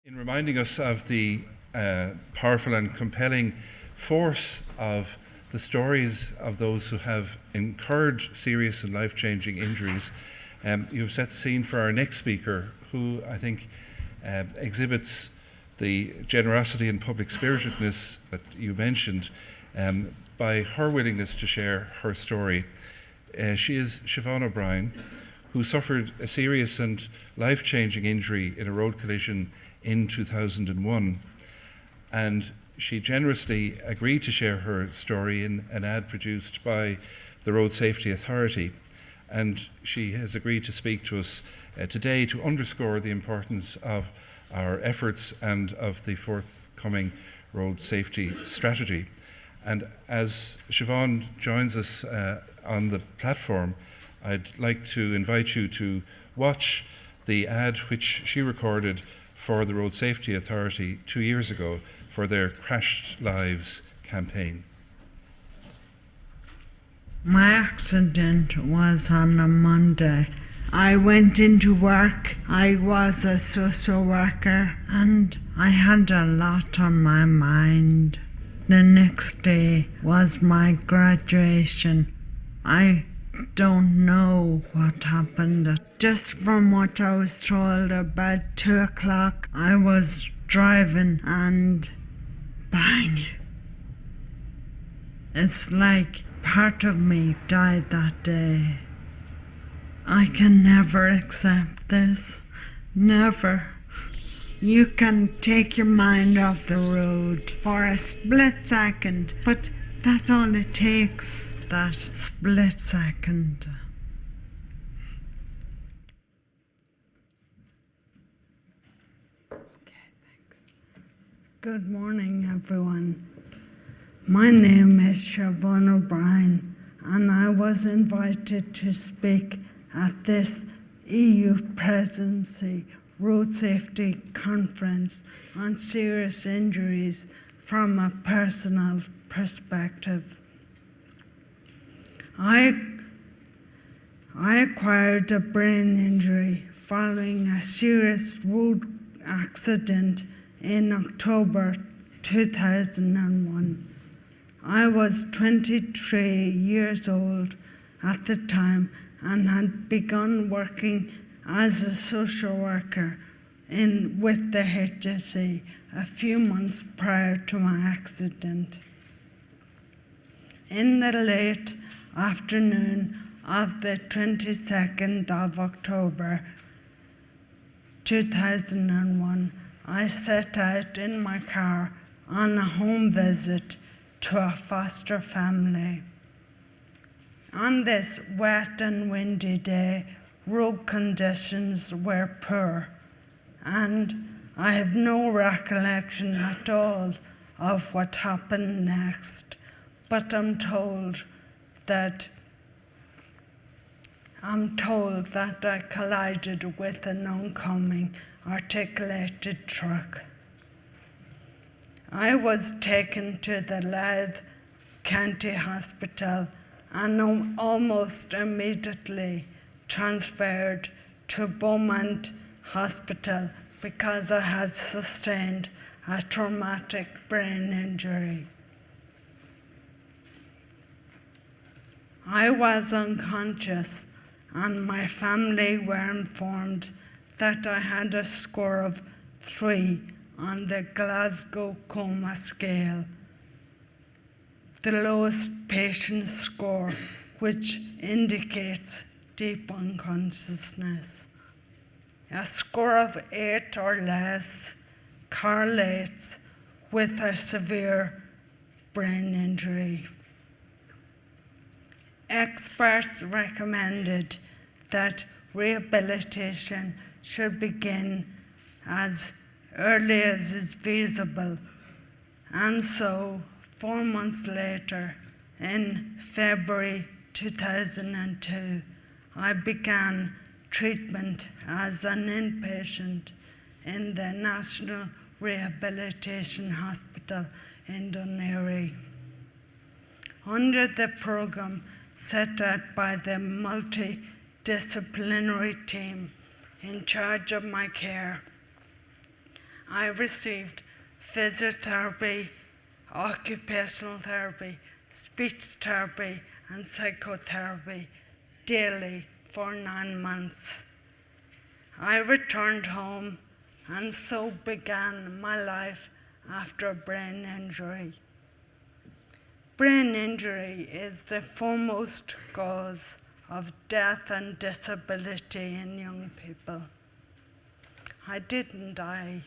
in reminding us of the powerful and compelling force of the stories of those who have incurred serious and life-changing injuries. You've set the scene for our next speaker, who I think exhibits the generosity and public spiritedness that you mentioned by her willingness to share her story. She is Siobhán O'Brien, who suffered a serious and life-changing injury in a road collision in 2001. And she generously agreed to share her story in an ad produced by the Road Safety Authority. And she has agreed to speak to us today to underscore the importance of our efforts and of the forthcoming road safety strategy. And as Siobhán joins us on the platform, I'd like to invite you to watch the ad which she recorded for the Road Safety Authority 2 years ago for their Crashed Lives campaign. My accident was on a Monday. I went into work. I was a social worker and I had a lot on my mind. The next day was my graduation. I don't know what happened. Just from what I was told, about 2 o'clock, I was driving and bang. It's like part of me died that day. I can never accept this. Never. You can take your mind off the road for a split second, but that's all it takes, that split second. Okay, thanks. Good morning, everyone. My name is Siobhán O'Brien, and I was invited to speak at this EU Presidency Road Safety Conference on serious injuries from a personal perspective. I acquired a brain injury following a serious road accident in October 2001. I was 23 years old at the time and had begun working as a social worker with the HSE a few months prior to my accident. In the late afternoon of the 22nd of October 2001, I set out in my car on a home visit to a foster family. On this wet and windy day, road conditions were poor, and I have no recollection at all of what happened next, but I'm told that I collided with an oncoming articulated truck. I was taken to the Louth County Hospital and almost immediately transferred to Beaumont Hospital because I had sustained a traumatic brain injury. I was unconscious, and my family were informed that I had a score of 3 on the Glasgow Coma Scale, the lowest patient score, which indicates deep unconsciousness. A score of 8 or less correlates with a severe brain injury. Experts recommended that rehabilitation should begin as early as is feasible, and so 4 months later, in February 2002, I began treatment as an inpatient in the National Rehabilitation Hospital in Dundalk. Under the programme set out by the multidisciplinary team in charge of my care, I received physiotherapy, occupational therapy, speech therapy, and psychotherapy daily for 9 months. I returned home, and so began my life after a brain injury. Brain injury is the foremost cause of death and disability in young people. I didn't die.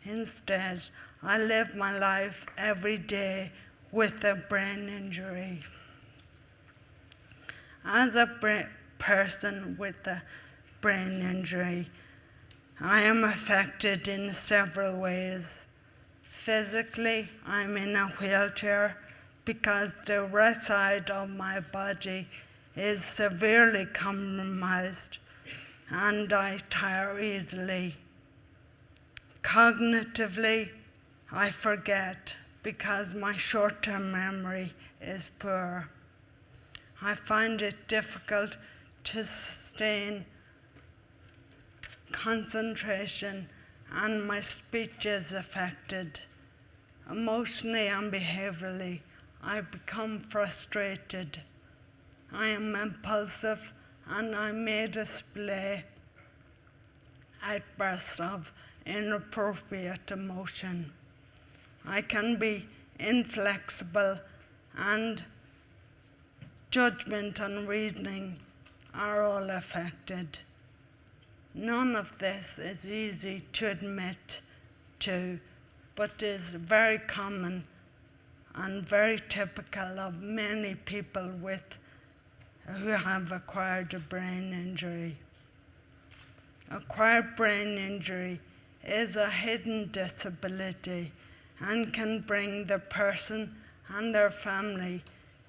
Instead, I live my life every day with a brain injury. As a person with a brain injury, I am affected in several ways. Physically, I'm in a wheelchair because the right side of my body is severely compromised and I tire easily. Cognitively, I forget because my short-term memory is poor. I find it difficult to sustain concentration and my speech is affected. Emotionally and behaviorally, I become frustrated. I am impulsive and I may display outbursts of inappropriate emotion. I can be inflexible and judgment and reasoning are all affected. None of this is easy to admit to, but is very common and very typical of many people who have acquired a brain injury. Acquired brain injury is a hidden disability and can bring the person and their family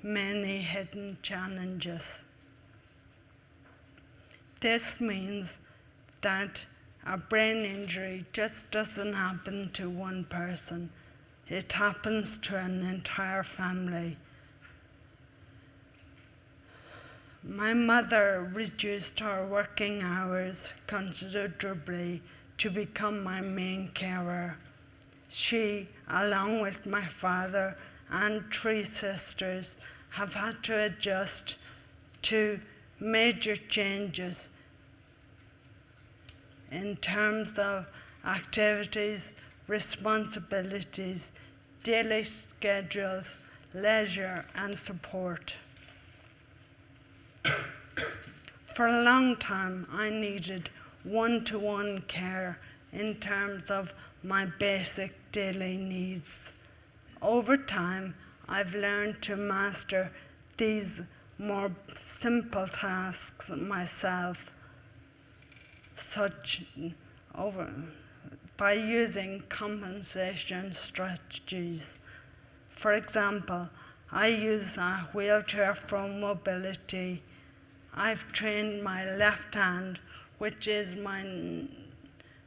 many hidden challenges. This means that a brain injury just doesn't happen to one person. It happens to an entire family. My mother reduced her working hours considerably to become my main carer. She, along with my father and 3 sisters, have had to adjust to major changes in terms of activities, responsibilities, daily schedules, leisure, and support. For a long time, I needed one-to-one care in terms of my basic daily needs. Over time, I've learned to master these more simple tasks myself, by using compensation strategies. For example, I use a wheelchair for mobility. I've trained my left hand, which is my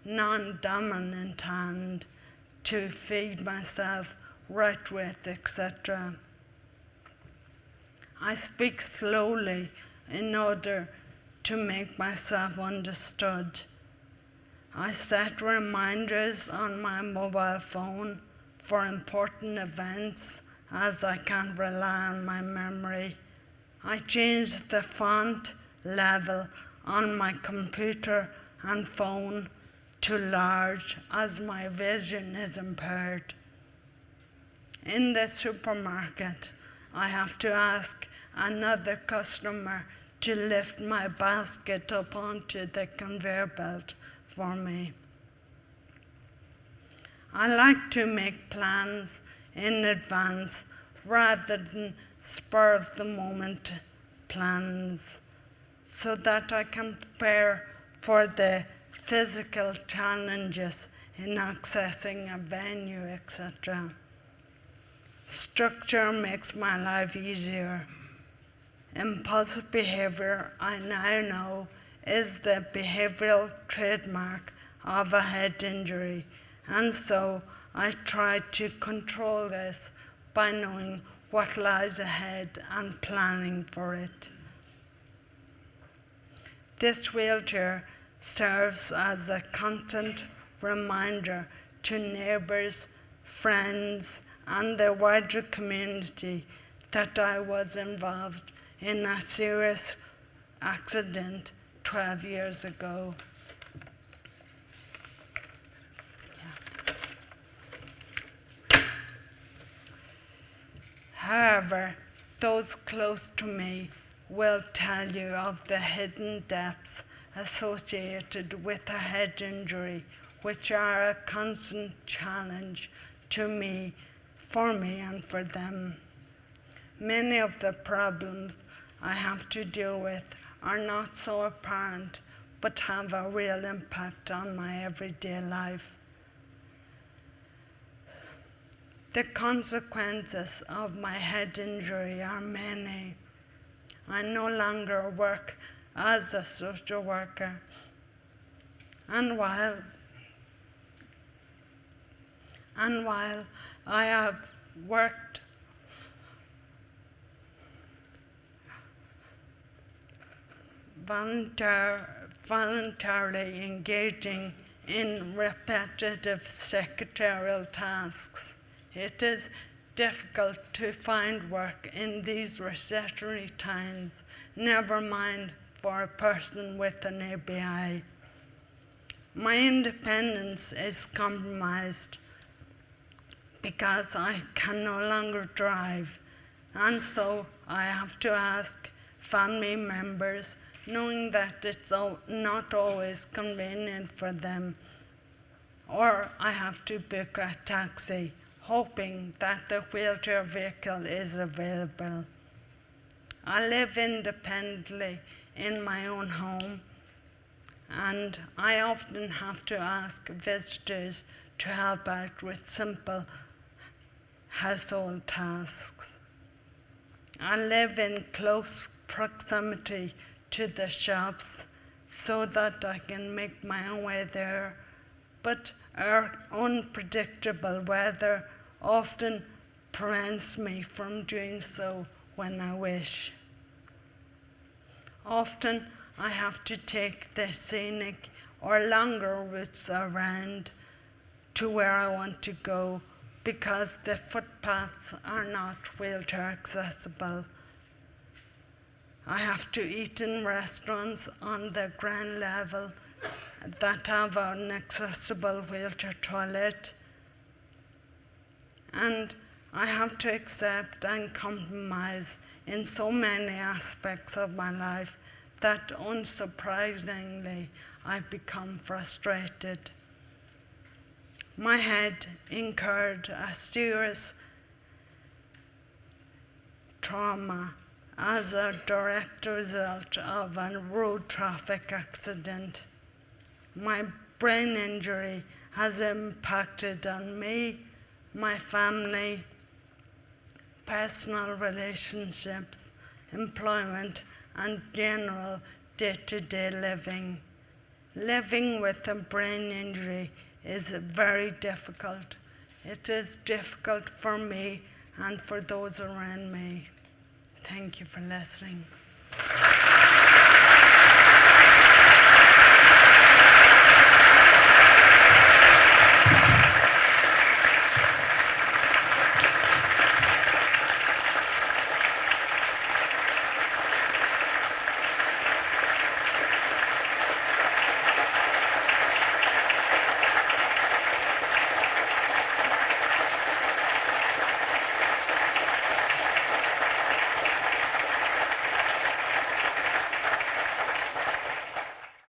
non-dominant hand, to feed myself, write with, etc. I speak slowly in order to make myself understood. I set reminders on my mobile phone for important events as I can't rely on my memory. I changed the font level on my computer and phone to large as my vision is impaired. In the supermarket, I have to ask another customer to lift my basket up onto the conveyor belt for me. I like to make plans in advance rather than spur-of-the-moment plans so that I can prepare for the physical challenges in accessing a venue, etc. Structure makes my life easier. Impulsive behavior, I now know, is the behavioral trademark of a head injury, and so I try to control this by knowing what lies ahead and planning for it. This wheelchair serves as a constant reminder to neighbours, friends, and the wider community that I was involved in a serious accident 12 years ago. However, those close to me will tell you of the hidden depths associated with a head injury, which are a constant challenge to me, for me and for them. Many of the problems I have to deal with are not so apparent, but have a real impact on my everyday life. The consequences of my head injury are many. I no longer work as a social worker, and while I have worked voluntarily engaging in repetitive secretarial tasks, it is difficult to find work in these recessionary times, never mind for a person with an ABI. My independence is compromised because I can no longer drive, and so I have to ask family members, knowing that it's not always convenient for them, or I have to book a taxi, hoping that the wheelchair vehicle is available. I live independently in my own home, and I often have to ask visitors to help out with simple household tasks. I live in close proximity to the shops so that I can make my own way there, but our unpredictable weather often prevents me from doing so when I wish. Often I have to take the scenic or longer routes around to where I want to go because the footpaths are not wheelchair accessible. I have to eat in restaurants on the ground level that have an accessible wheelchair toilet, and I have to accept and compromise in so many aspects of my life that unsurprisingly I become frustrated. My head incurred a serious trauma as a direct result of a road traffic accident. My brain injury has impacted on me, my family, personal relationships, employment, and general day-to-day living. Living with a brain injury is very difficult. It is difficult for me and for those around me. Thank you for listening.